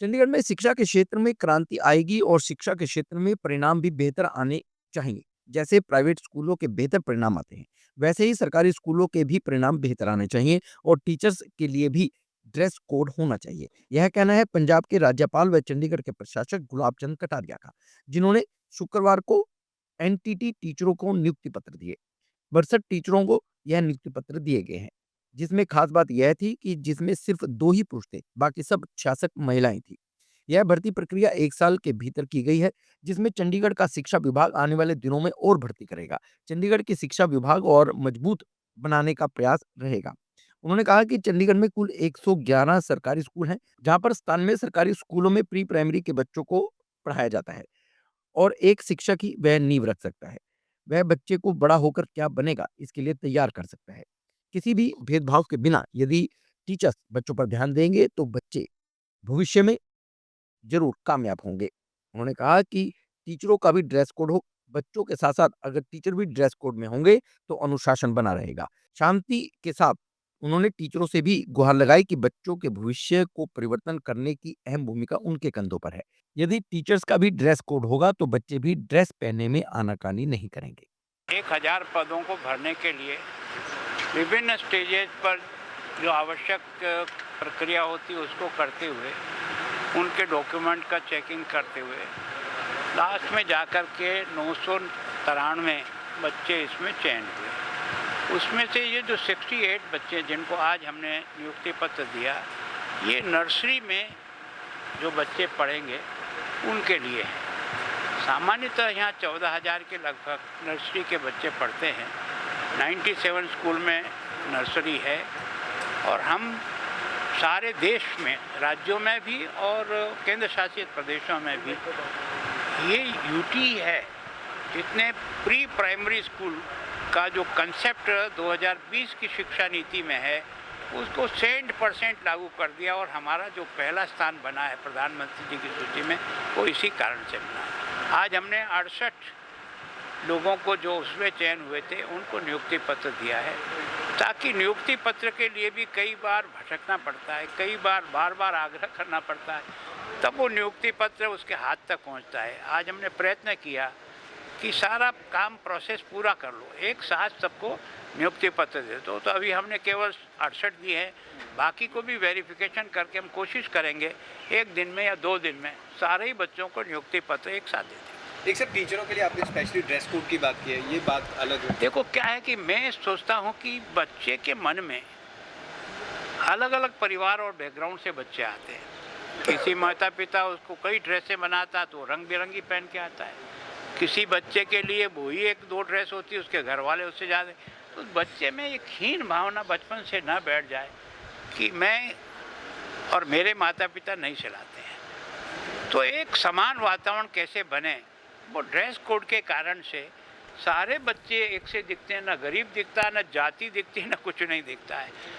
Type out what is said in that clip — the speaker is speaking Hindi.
चंडीगढ़ में शिक्षा के क्षेत्र में क्रांति आएगी और शिक्षा के क्षेत्र में परिणाम भी बेहतर आने चाहिए। जैसे प्राइवेट स्कूलों के बेहतर परिणाम आते हैं, वैसे ही सरकारी स्कूलों के भी परिणाम बेहतर आने चाहिए और टीचर्स के लिए भी ड्रेस कोड होना चाहिए। यह कहना है पंजाब के राज्यपाल व चंडीगढ़ के प्रशासक गुलाब चंद कटारिया का, जिन्होंने शुक्रवार को एनटीटी टीचरों को नियुक्ति पत्र दिए। 62 टीचरों को यह नियुक्ति पत्र दिए गए हैं, जिसमें खास बात यह थी कि जिसमें सिर्फ 2 ही पुरुष थे, बाकी सब 66 महिलाएं थीं। यह भर्ती प्रक्रिया 1 साल के भीतर की गई है, जिसमें चंडीगढ़ का शिक्षा विभाग आने वाले दिनों में और भर्ती करेगा। चंडीगढ़ की शिक्षा विभाग और मजबूत बनाने का प्रयास रहेगा। उन्होंने कहा कि चंडीगढ़ में कुल 111 सरकारी स्कूल हैं, जहां पर 97 सरकारी स्कूलों में प्री प्राइमरी के बच्चों को पढ़ाया जाता है और एक शिक्षक ही वह नींव रख सकता है। वह बच्चे को बड़ा होकर क्या बनेगा, इसके लिए तैयार कर सकता है। किसी भी भेदभाव के बिना यदि टीचर्स बच्चों पर ध्यान देंगे, तो बच्चे भविष्य में ज़रूर कामयाब होंगे। उन्होंने कहा कि टीचरों का भी ड्रेस कोड हो, बच्चों के साथ-साथ अगर टीचर भी ड्रेस कोड में होंगे, तो अनुशासन बना रहेगा। शांति के साथ उन्होंने टीचरों से भी गुहार लगाई कि बच्चों के भविष्य को परिवर्तन करने की अहम भूमिका उनके कंधों पर है। यदि टीचर्स का भी ड्रेस कोड होगा, तो बच्चे भी ड्रेस पहनने में आनाकानी नहीं करेंगे। 1000 पदों को भरने के लिए विभिन्न स्टेजेस पर जो आवश्यक प्रक्रिया होती है उसको करते हुए, उनके डॉक्यूमेंट का चेकिंग करते हुए लास्ट में जाकर के 993 बच्चे इसमें चयन हुए। उसमें से ये जो 68 बच्चे जिनको आज हमने नियुक्ति पत्र दिया, ये नर्सरी में जो बच्चे पढ़ेंगे उनके लिए है। सामान्यतः यहाँ 14,000 के लगभग नर्सरी के बच्चे पढ़ते हैं। 97 स्कूल में नर्सरी है और हम सारे देश में, राज्यों में भी और केंद्र शासित प्रदेशों में भी ये यूटी है। इतने प्री प्राइमरी स्कूल का जो कंसेप्ट 2020 की शिक्षा नीति में है, उसको 100% लागू कर दिया और हमारा जो पहला स्थान बना है प्रधानमंत्री जी की सूची में, वो इसी कारण से बना है। आज हमने 68 लोगों को जो उसमें चयन हुए थे उनको नियुक्ति पत्र दिया है, ताकि नियुक्ति पत्र के लिए भी कई बार भटकना पड़ता है, कई बार बार आग्रह करना पड़ता है, तब वो नियुक्ति पत्र उसके हाथ तक पहुंचता है। आज हमने प्रयत्न किया कि सारा काम प्रोसेस पूरा कर लो, एक साथ सबको नियुक्ति पत्र दे दो। तो अभी हमने केवल 68 दिए हैं, बाकी को भी वेरिफिकेशन करके हम कोशिश करेंगे 1 दिन में या 2 दिन में सारे ही बच्चों को नियुक्ति पत्र एक साथ दे दें। एक सर, टीचरों के लिए आपने स्पेशली ड्रेस कोड की बात की है, ये बात अलग है। देखो क्या है कि मैं सोचता हूँ कि बच्चे के मन में अलग अलग परिवार और बैकग्राउंड से बच्चे आते हैं। किसी माता पिता उसको कई ड्रेसें बनाता तो रंग बिरंगी पहन के आता है, किसी बच्चे के लिए वही 1-2 ड्रेस होती है, उसके घर वाले उससे ज़्यादा। तो बच्चे में एक हीन भावना बचपन से ना बैठ जाए कि मैं और मेरे माता पिता नहीं चलाते हैं। तो एक समान वातावरण कैसे बने, वो ड्रेस कोड के कारण से सारे बच्चे एक से दिखते हैं, ना गरीब दिखता है, ना जाति दिखती है, ना कुछ नहीं दिखता है।